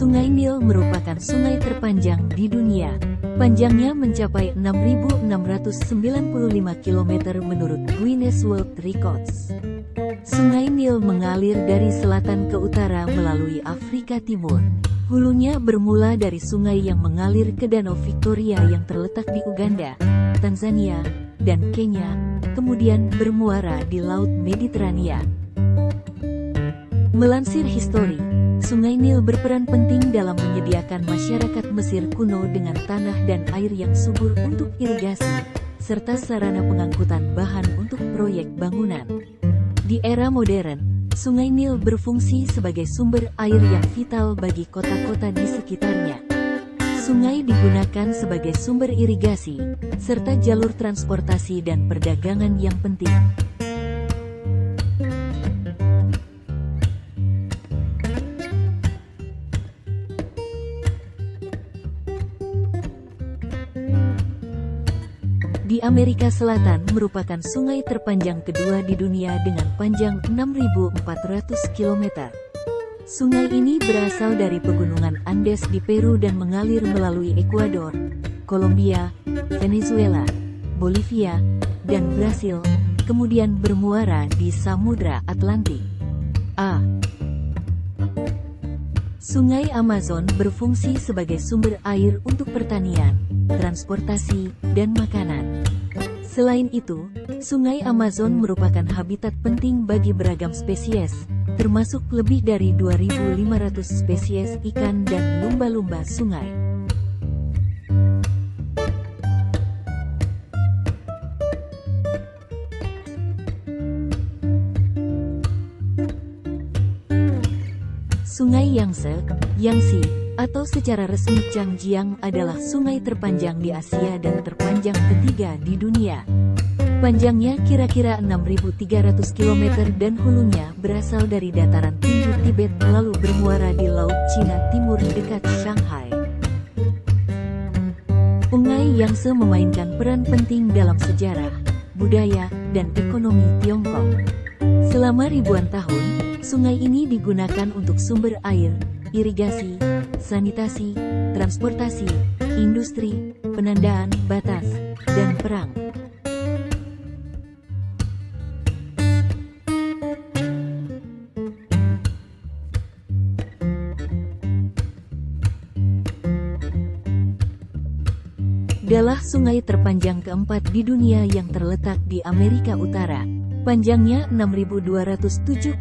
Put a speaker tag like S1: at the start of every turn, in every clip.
S1: Sungai Nil merupakan sungai terpanjang di dunia. Panjangnya mencapai 6.695 km menurut Guinness World Records. Sungai Nil mengalir dari selatan ke utara melalui Afrika Timur. Hulunya bermula dari sungai yang mengalir ke Danau Victoria yang terletak di Uganda, Tanzania, dan Kenya, kemudian bermuara di Laut Mediterania. Melansir histori, Sungai Nil berperan penting dalam menyediakan masyarakat Mesir kuno dengan tanah dan air yang subur untuk irigasi, serta sarana pengangkutan bahan untuk proyek bangunan. Di era modern, Sungai Nil berfungsi sebagai sumber air yang vital bagi kota-kota di sekitarnya. Sungai digunakan sebagai sumber irigasi, serta jalur transportasi dan perdagangan yang penting. Di Amerika Selatan merupakan sungai terpanjang kedua di dunia dengan panjang 6.400 km. Sungai ini berasal dari pegunungan Andes di Peru dan mengalir melalui Ekuador, Kolombia, Venezuela, Bolivia, dan Brasil, kemudian bermuara di Samudra Atlantik. Sungai Amazon berfungsi sebagai sumber air untuk pertanian, transportasi, dan makanan. Selain itu, Sungai Amazon merupakan habitat penting bagi beragam spesies, termasuk lebih dari 2.500 spesies ikan dan lumba-lumba sungai. Sungai Yangtze, atau secara resmi Changjiang adalah sungai terpanjang di Asia dan terpanjang ketiga di dunia. Panjangnya kira-kira 6.300 km dan hulunya berasal dari dataran tinggi Tibet lalu bermuara di Laut Cina Timur dekat Shanghai. Sungai Yangtze memainkan peran penting dalam sejarah, budaya, dan ekonomi Tiongkok. Selama ribuan tahun, sungai ini digunakan untuk sumber air, irigasi, sanitasi, transportasi, industri, penandaan batas, dan perang. Adalah sungai terpanjang keempat di dunia yang terletak di Amerika Utara. Panjangnya 6.274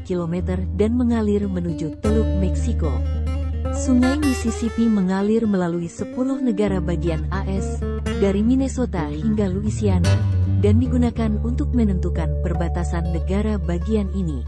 S1: km dan mengalir menuju Teluk Meksiko. Sungai Mississippi mengalir melalui 10 negara bagian AS, dari Minnesota hingga Louisiana, dan digunakan untuk menentukan perbatasan negara bagian ini.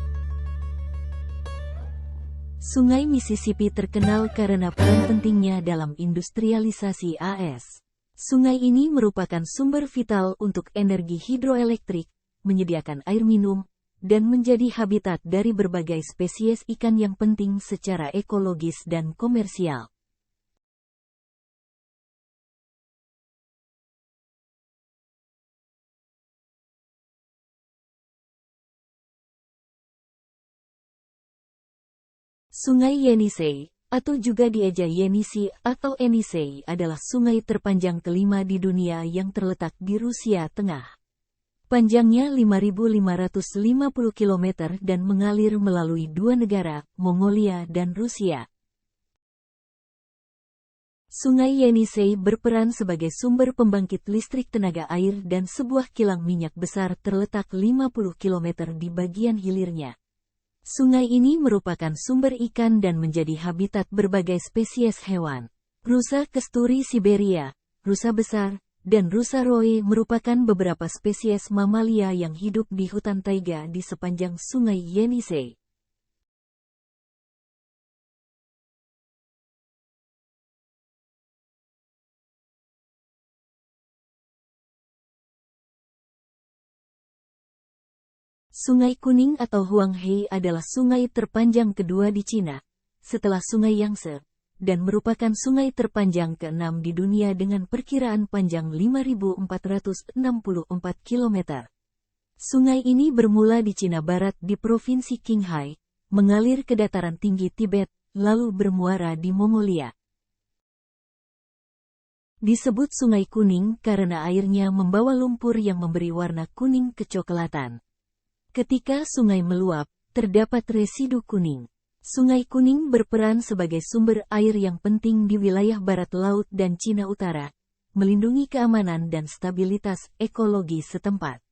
S1: Sungai Mississippi terkenal karena peran pentingnya dalam industrialisasi AS. Sungai ini merupakan sumber vital untuk energi hidroelektrik, menyediakan air minum, dan menjadi habitat dari berbagai spesies ikan yang penting secara ekologis dan komersial. Sungai Yenisei, atau juga dieja Yenisei atau Enisei, adalah sungai terpanjang kelima di dunia yang terletak di Rusia Tengah. Panjangnya 5.550 km dan mengalir melalui dua negara, Mongolia dan Rusia. Sungai Yenisei berperan sebagai sumber pembangkit listrik tenaga air dan sebuah kilang minyak besar terletak 50 km di bagian hilirnya. Sungai ini merupakan sumber ikan dan menjadi habitat berbagai spesies hewan. Rusa kasturi Siberia, rusa besar, dan rusa roe merupakan beberapa spesies mamalia yang hidup di hutan taiga di sepanjang Sungai Yenisei. Sungai Kuning atau Huanghe adalah sungai terpanjang kedua di Cina, setelah Sungai Yangtze, dan merupakan sungai terpanjang ke-6 di dunia dengan perkiraan panjang 5.464 km. Sungai ini bermula di Cina Barat di Provinsi Qinghai, mengalir ke dataran tinggi Tibet, lalu bermuara di Mongolia. Disebut Sungai Kuning karena airnya membawa lumpur yang memberi warna kuning kecoklatan. Ketika sungai meluap, terdapat residu kuning. Sungai Kuning berperan sebagai sumber air yang penting di wilayah barat laut dan Cina Utara, melindungi keamanan dan stabilitas ekologi setempat.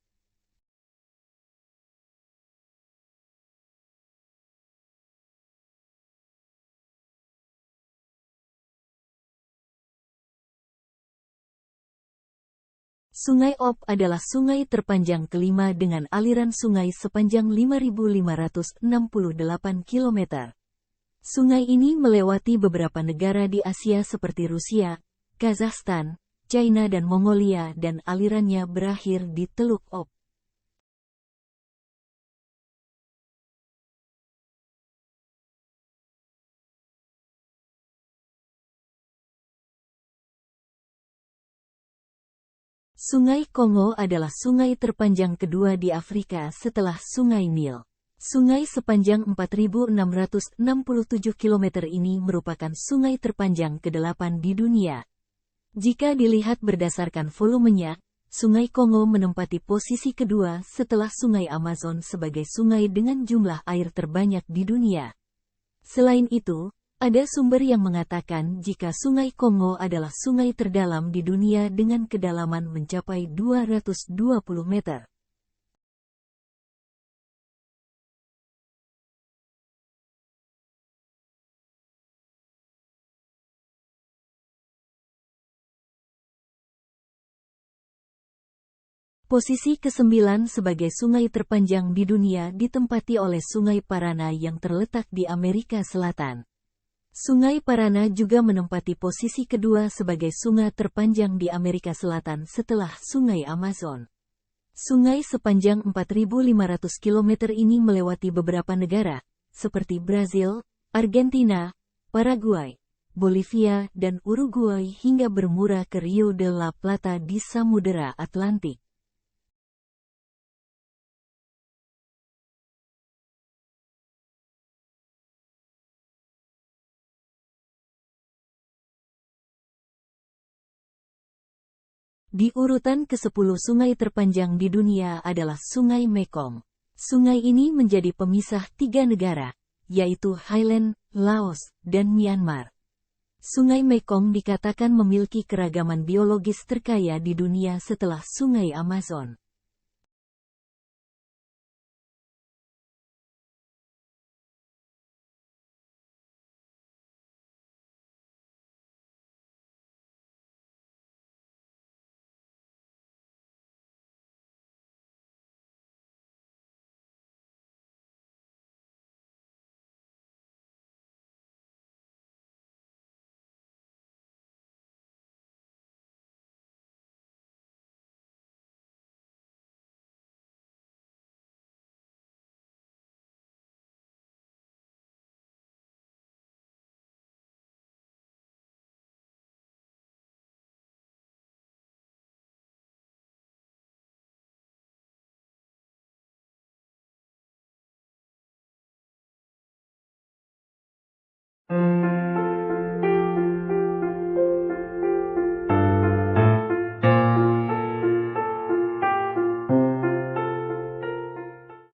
S1: Sungai Ob adalah sungai terpanjang kelima dengan aliran sungai sepanjang 5.568 km. Sungai ini melewati beberapa negara di Asia seperti Rusia, Kazakhstan, China dan Mongolia dan alirannya berakhir di Teluk Ob. Sungai Kongo adalah sungai terpanjang kedua di Afrika setelah Sungai Nil. Sungai sepanjang 4.667 km ini merupakan sungai terpanjang ke-8 di dunia. Jika dilihat berdasarkan volumenya, Sungai Kongo menempati posisi kedua setelah Sungai Amazon sebagai sungai dengan jumlah air terbanyak di dunia. Selain itu, ada sumber yang mengatakan jika Sungai Kongo adalah sungai terdalam di dunia dengan kedalaman mencapai 220 meter. Posisi ke-9 sebagai sungai terpanjang di dunia ditempati oleh Sungai Parana yang terletak di Amerika Selatan. Sungai Parana juga menempati posisi kedua sebagai sungai terpanjang di Amerika Selatan setelah Sungai Amazon. Sungai sepanjang 4.500 km ini melewati beberapa negara, seperti Brazil, Argentina, Paraguay, Bolivia, dan Uruguay hingga bermuara ke Rio de la Plata di Samudera Atlantik. Di urutan ke-10 sungai terpanjang di dunia adalah Sungai Mekong. Sungai ini menjadi pemisah 3 negara, yaitu Thailand, Laos, dan Myanmar. Sungai Mekong dikatakan memiliki keragaman biologis terkaya di dunia setelah Sungai Amazon.